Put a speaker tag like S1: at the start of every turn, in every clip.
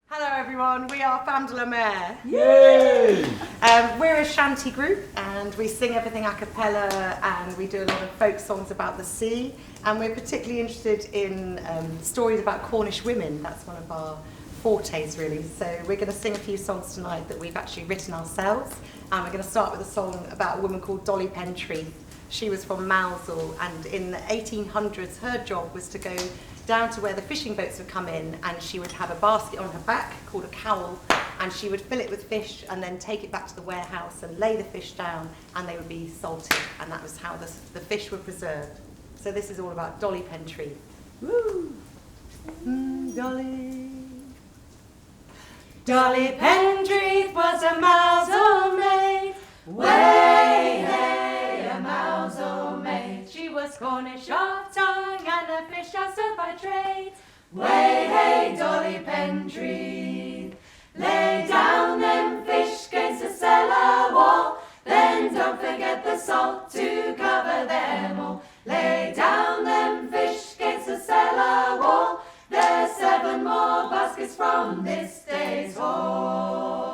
S1: Hello everyone, we are Femmes de la Mer.
S2: Yay!
S1: We're a shanty group and we sing everything a cappella and we do a lot of folk songs about the sea, and we're particularly interested in stories about Cornish women. That's one of our fortes really. So we're going to sing a few songs tonight that we've actually written ourselves, and we're going to start with a song about a woman called Dolly Pentreath. She was from Mousehole, and in the 1800s her job was to go down to where the fishing boats would come in, and she would have a basket on her back called a cowl, and she would fill it with fish and then take it back to the warehouse and lay the fish down, and they would be salted, and that was how the fish were preserved. So this is all about Dolly Pentreath. Woo! Dolly. Dolly Pentreath was a Mousehole maid. Way, hey, a Mousehole maid. She was Cornish of tongue and a fish houser by trade. Way, hey, Dolly Pentreath. Lay down them fish against the cellar wall, then don't forget the salt to cover them all. Lay down them fish against the cellar wall, there's 7 more baskets from this day's haul.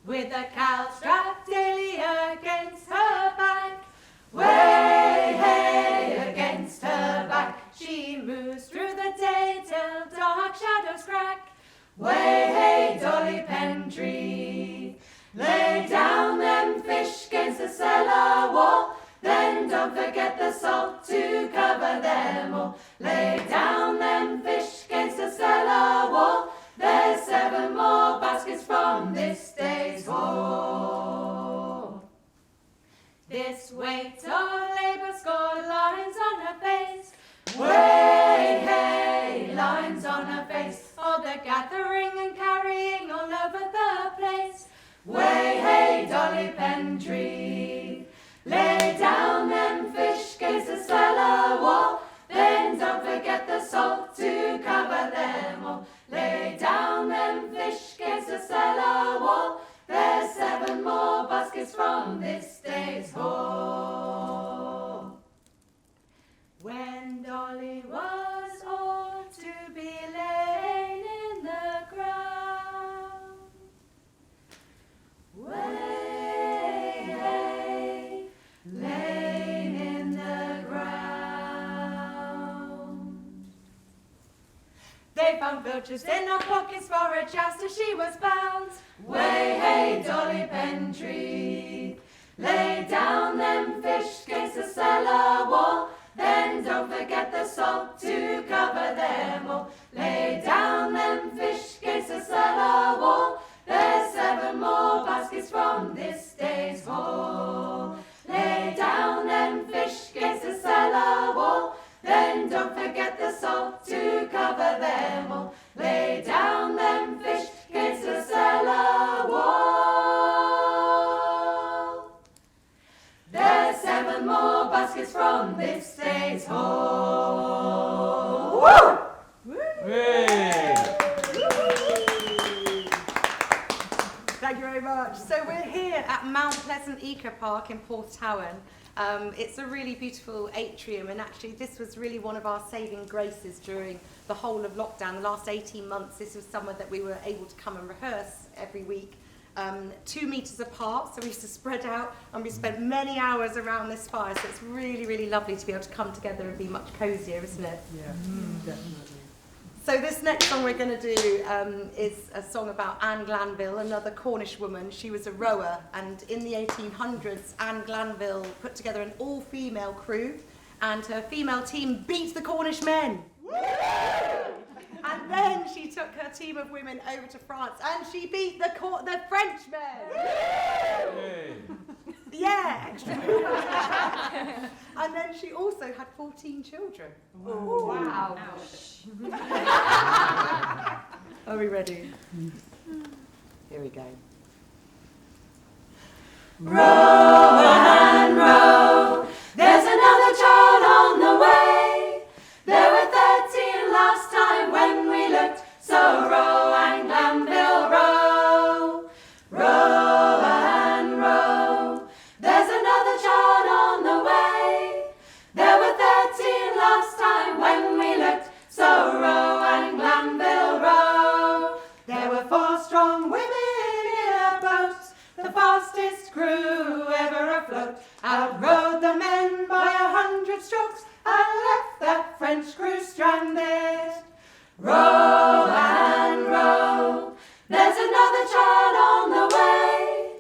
S1: With a cowl strapped daily against her back, way, hey, against her back, she moves through the day till dark shadows crack. Way, hey, Dolly Pentreath. Lay down them fish against the cellar wall, then don't forget the salt to cover them all. Lay down them fish against the cellar wall, there's 7 more baskets from this day's haul. This weight of labour scored lines on her face. Way, hey, lines on her face. All the gathering and carrying all over the place. Way, hey, Dolly Pentreath. Lay down them fish against the cellar wall, then don't forget the salt to cover them all. Lay down them fish against the cellar wall, there's 7 more baskets from this day's haul. When Dolly was old to be laid in the ground, way, hey, laid in the ground. They found filches in her pockets for her chest as she was bound. Way, hey, Dolly Pentreath. Lay down them fish against the cellar wall, then don't forget the salt to cover them all. Lay down them fish against the cellar wall, there's 7 more baskets from this day's haul. Lay down them fish against the cellar wall, then don't forget the salt to cover them all. Lay down them fish against the cellar wall, there's 7 more baskets from this day's haul. Woo!
S2: Hey!
S1: Thank you very much. So we're here at Mount Pleasant Ecopark in Porthtowan. It's a really beautiful atrium, and actually this was really one of our saving graces during the whole of lockdown. The last 18 months, this was somewhere that we were able to come and rehearse every week. 2 meters apart, so we used to spread out, and we spent many hours around this fire, so it's really, really lovely to be able to come together and be much cosier, isn't it?
S2: Yeah, definitely.
S1: So this next song we're going to do is a song about Anne Glanville, another Cornish woman. She was a rower, and in the 1800s, Anne Glanville put together an all-female crew, and her female team beat the Cornish men. And then she took her team of women over to France, and she beat the Frenchmen.
S2: Hey!
S1: Yeah. And then she also had 14 children.
S2: Oh,
S1: wow. Are we ready? Here we go. Row and row, there's another child on the way. There were 13 last time when we looked, so row and Glanville row. Row and row, there's another child on the way. There were 13 last time when we looked, so row and Glanville row. 100 strokes and left that French crew stranded. Row and row, there's another child on the way.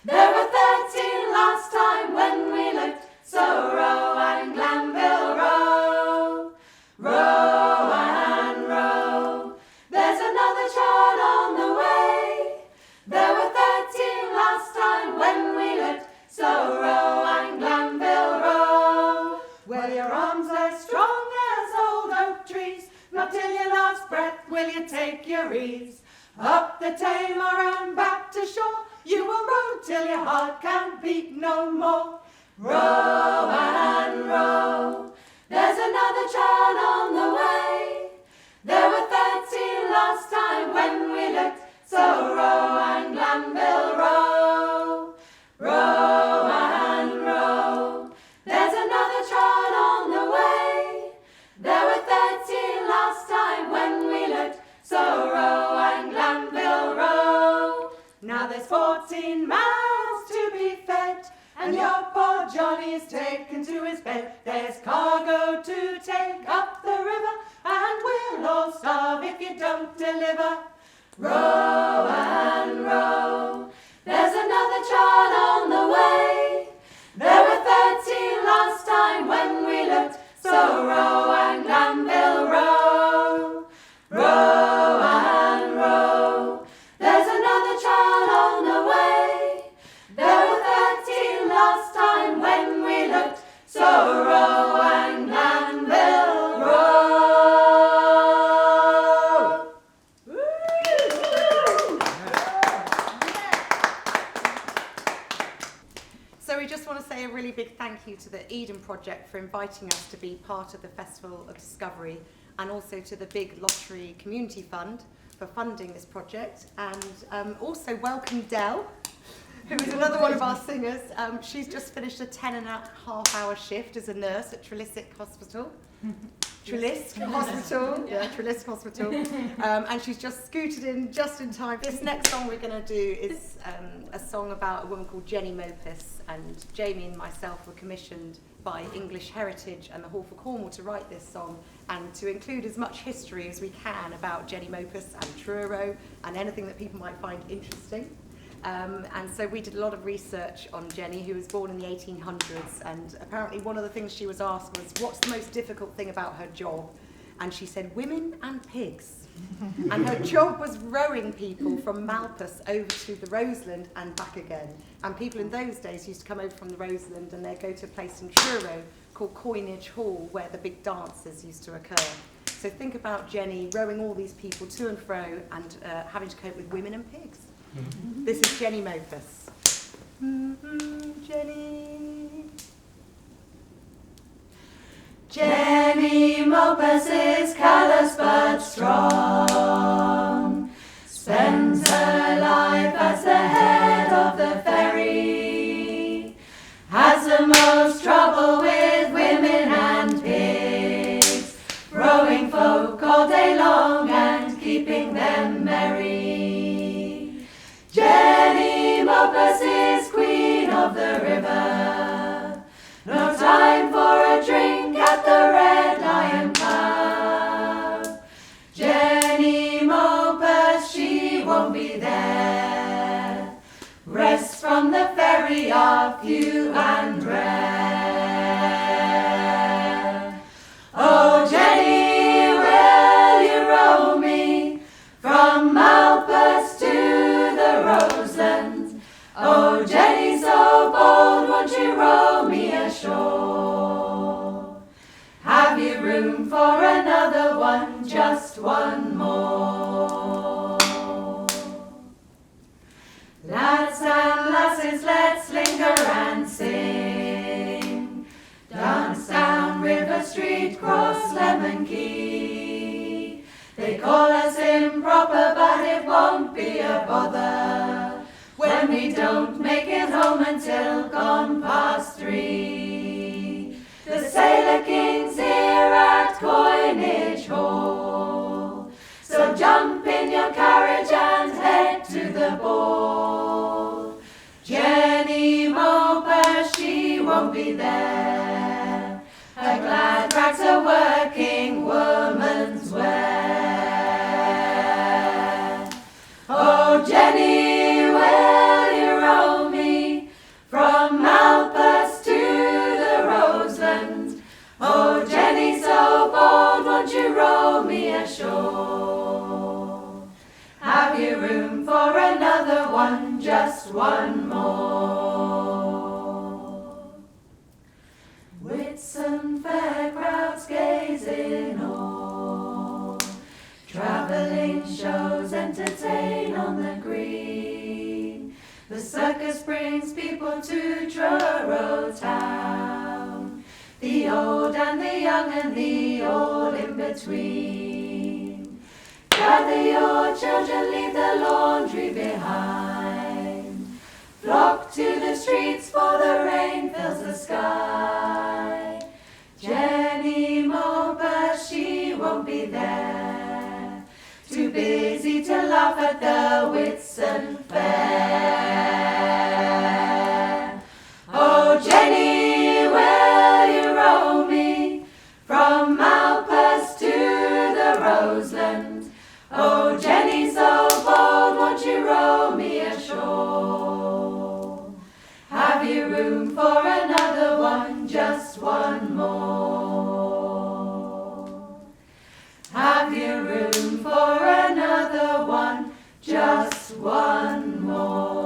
S1: There were 13 last time when we looked, so row and Glanville row. Row and row, there's another child on the way. There were 13 last time when we looked, so row and Glanville row. Well, your arms are strong as old oak trees, not till your last breath will you take your ease. Up the Tamar and back to shore, you will row till your heart can't beat no more. Row and row, there's another child on the way. There were 13 last time when we looked, so row and Glanville row. Row and row, there's another child on the way. There were 13 last time when we looked, so row and Glanville row. Now there's 14 mouths to be fed, and your poor Johnny is taken to his bed. There's cargo to take up the river, and we'll all starve if you don't deliver. Row and row, there's another child on the way. There were 13 last time when we looked, so row and Glanville row. Row and row, there's another child on the way. There were 13 last time when we looked, so row and Glanville row. So we just want to say a really big thank you to the Eden Project for inviting us to be part of the Festival of Discovery, and also to the Big Lottery Community Fund for funding this project. And also welcome Dell, who is another one of our singers. She's just finished a 10.5-hour shift as a nurse at Trelisk Hospital. Trelisk Hospital, yeah, Trelisk Hospital. And she's just scooted in just in time. This next song we're going to do is a song about a woman called Jenny Mopus, and Jamie and myself were commissioned by English Heritage and the Hall for Cornwall to write this song and to include as much history as we can about Jenny Mopus and Truro and anything that people might find interesting. And so we did a lot of research on Jenny, who was born in the 1800s, and apparently one of the things she was asked was, what's the most difficult thing about her job? And she said, women and pigs. And her job was rowing people from Malpas over to the Roseland and back again. And people in those days used to come over from the Roseland and they'd go to a place in Truro called Coinage Hall, where the big dances used to occur. So think about Jenny rowing all these people to and fro and having to cope with women and pigs. This is Jenny Mopus. Jenny. Jenny Mopus is callous but strong. Spends her life as the head of the ferry. Has the most trouble with women and pigs, rowing folk all day long and keeping them merry. Jenny Mopus is queen of the river. No time for a drink at the Red Lion Pub. Jenny Mopus, she won't be there. Rests from the ferry are few and rare. Oh, Jenny, will you row me from Malpas to the Roseland? Oh, Jenny, so bold, won't you row me ashore? Have you room for another one, just one more? Lads and lasses, let's linger and sing. Dance down River Street, cross Lemon Quay. They call us improper, but it won't be a bother when we don't make it home until gone past 3. The Sailor King's here at Coinage Hall, so jump in your carriage and head to the ball. Jenny Mopus, she won't be there. Her you row me ashore? Have you room for another one, just one more? Whitsun fair crowds gaze in awe, travelling shows entertain on the green. The circus brings people to Truro town, the old and the young and the all in between. Gather your children, leave the laundry behind. Flock to the streets, for the rain fills the sky. Jenny Mopa, she won't be there, too busy to laugh at the Whitsun Fair. Oh, Jenny, will you row me from Malpas to the Roseland? Oh, Jenny, so bold, won't you row me ashore? Have you room for another one, just one more? Have you room for another one, just one more?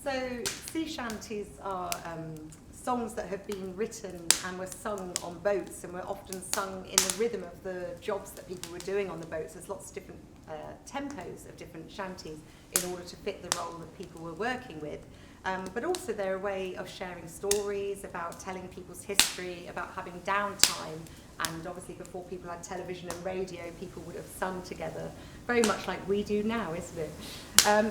S3: So sea shanties are songs that have been written and were sung on boats and were often sung in the rhythm of the jobs that people were doing on the boats. There's lots of different tempos of different shanties in order to fit the role that people were working with. But also they're a way of sharing stories, about telling people's history, about having downtime. And obviously before people had television and radio, people would have sung together, very much like we do now, isn't it?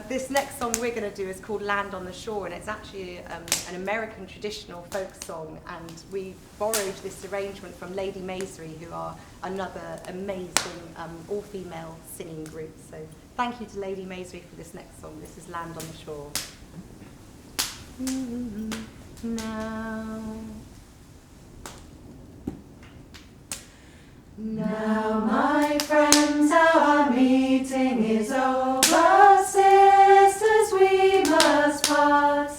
S3: This next song we're going to do is called Land on the Shore, and it's actually an American traditional folk song, and we borrowed this arrangement from Lady Maisry, who are another amazing all-female singing group. So thank you to Lady Maisry for this next song. This is Land on the Shore.
S1: Now, my friends, our meeting is over. Sisters, we must part.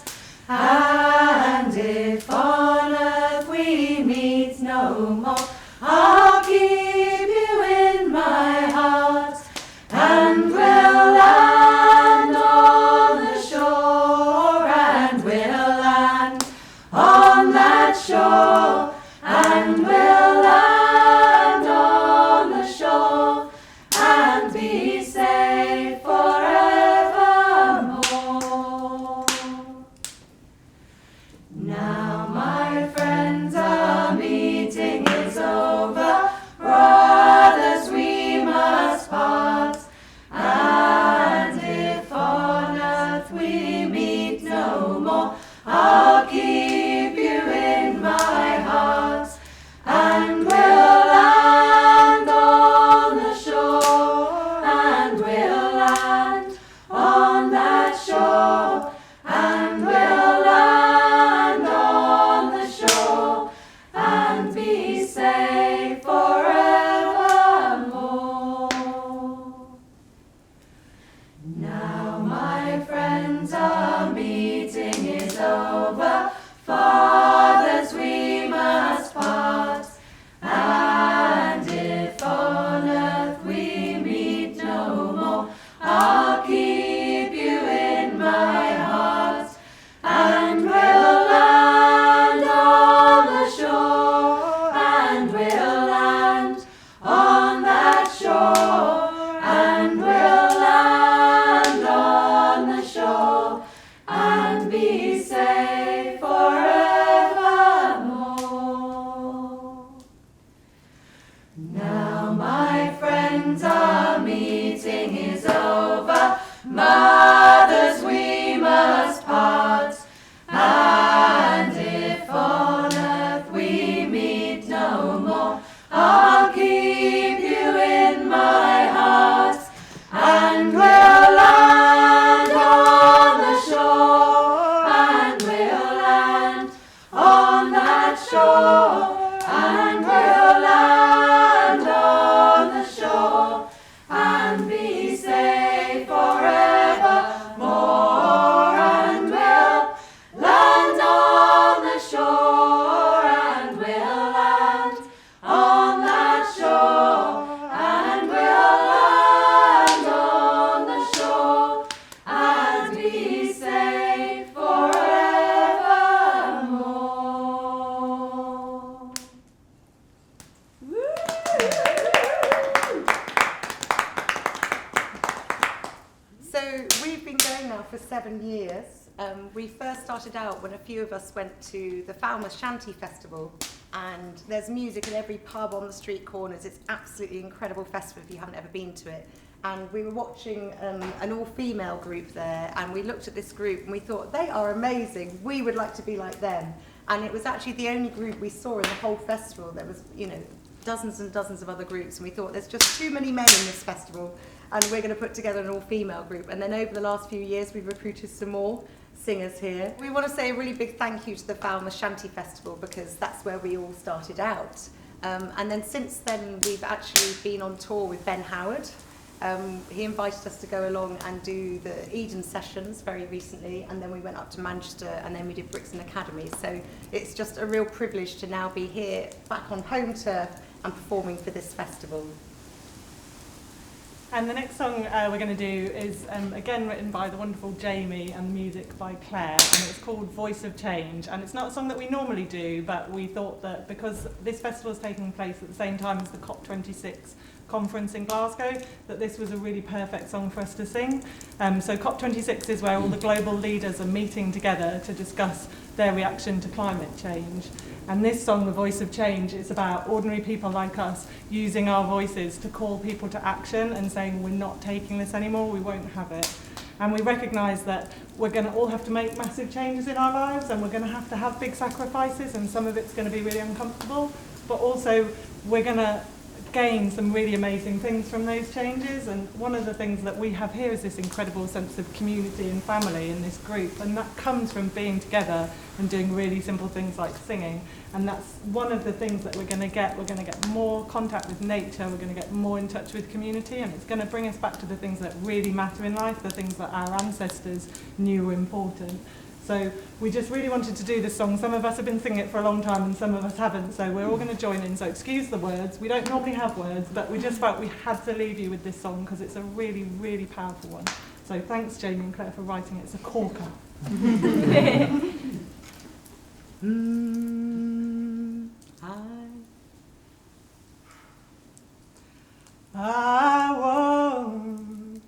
S1: And if on earth we meet no more, I'll keep you in my heart. And we'll land on the shore, and we'll land on that shore, and we'll land on the shore and be safe forevermore. Now, my friends, our meeting is over. Brothers, we must part. And if on earth we meet no more, I'll keep you in my heart. And we'll land on the shore, and we'll land on that shore, and we'll land on the shore and be safe forevermore. Now, my friends, our meeting is over. Fathers, we must part. And if on earth we meet no more, I'll keep you in my heart. And we'll land on the shore, and we'll land on that shore, and we'll land on the shore and be safe forevermore. Now, my friends, our meeting is over. Mothers, we must part. And if on earth we meet no more, I'll keep you in my heart. And we'll land on the shore, and we'll land on that shore, and we'll land on the shore and be safe forever.
S3: So we've been going now for 7 years. We first started out when a few of us went to the Femmes Shanty Festival, and there's music in every pub on the street corners. It's absolutely incredible festival if you haven't ever been to it. And we were watching an all-female group there, and we looked at this group and we thought, they are amazing. We would like to be like them. And it was actually the only group we saw in the whole festival. There was, you know, dozens and dozens of other groups, and we thought there's just too many men in this festival, and we're going to put together an all-female group. And then over the last few years, we've recruited some more singers here. We want to say a really big thank you to the Femmes Shanty Festival, because that's where we all started out. And then since then, we've actually been on tour with Ben Howard. He invited us to go along and do the Eden sessions very recently, and then we went up to Manchester, and then we did Brixton Academy. So it's just a real privilege to now be here back on home turf and performing for this festival.
S4: And the next song we're going to do is again written by the wonderful Jamie and music by Claire, and it's called Voice of Change. And it's not a song that we normally do, but we thought that because this festival is taking place at the same time as the COP26 conference in Glasgow, that this was a really perfect song for us to sing. So COP26 is where all the global leaders are meeting together to discuss their reaction to climate change. And this song, The Voice of Change, is about ordinary people like us using our voices to call people to action and saying, we're not taking this anymore, we won't have it. And we recognise that we're going to all have to make massive changes in our lives, and we're going to have big sacrifices, and some of it's going to be really uncomfortable, but also we're going to gain some really amazing things from those changes. And one of the things that we have here is this incredible sense of community and family in this group, and that comes from being together and doing really simple things like singing. And that's one of the things that we're going to get. We're going to get more contact with nature, we're going to get more in touch with community, and it's going to bring us back to the things that really matter in life, the things that our ancestors knew were important. So we just really wanted to do this song. Some of us have been singing it for a long time and some of us haven't, so we're all going to join in. So excuse the words. We don't normally have words, but we just felt we had to leave you with this song because it's a really, really powerful one. So thanks, Jamie and Claire, for writing it. It's a corker. I won't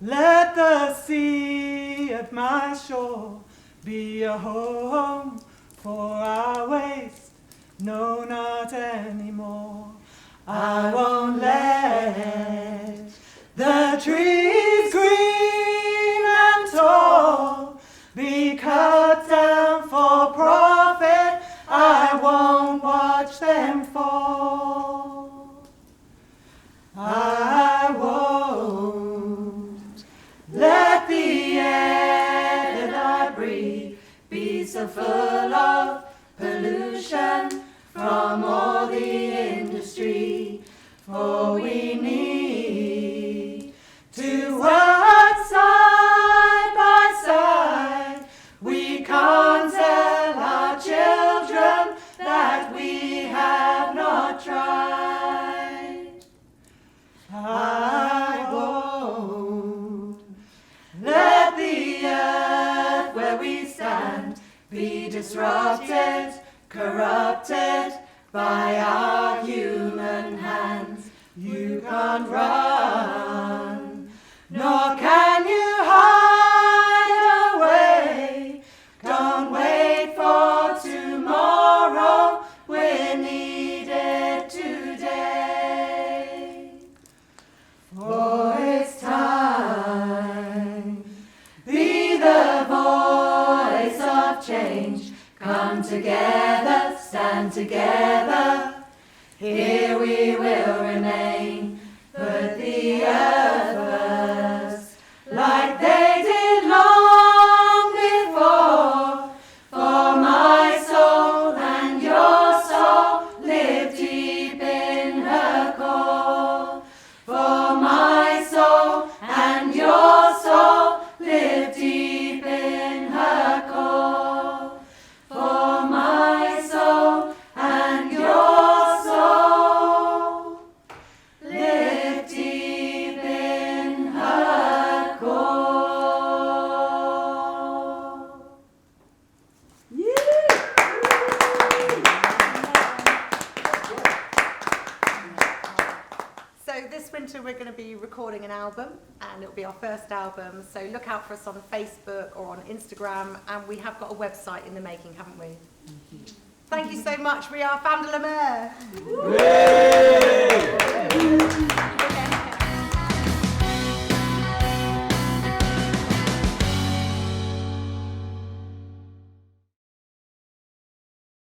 S4: let the sea at my shore be a home for our waste, no, not anymore. I won't let the trees green and tall be cut down for profit. I won't watch them fall. I won't let the air that I breathe be so full of pollution from all the industry, for we need to work side by side. We can't tell our children that we have not tried. I won't let the earth where we stand be disrupted, corrupted by our human hands. You can't run, nor can you hide away. Don't wait for tomorrow, we're needed today. For it's time, be the voice of change. Come together, stand together, here we will remain. Put the earth first, like they did long before. For my soul and your soul live deep in her core. For my soul and your soul live deep in her core. For my soul and your soul
S3: we're going to be recording an album, and it'll be our first album. So look out for us on Facebook or on Instagram, and we have got a website in the making, haven't we? Thank you so much. We are Femmes de la Mer.
S2: Hey!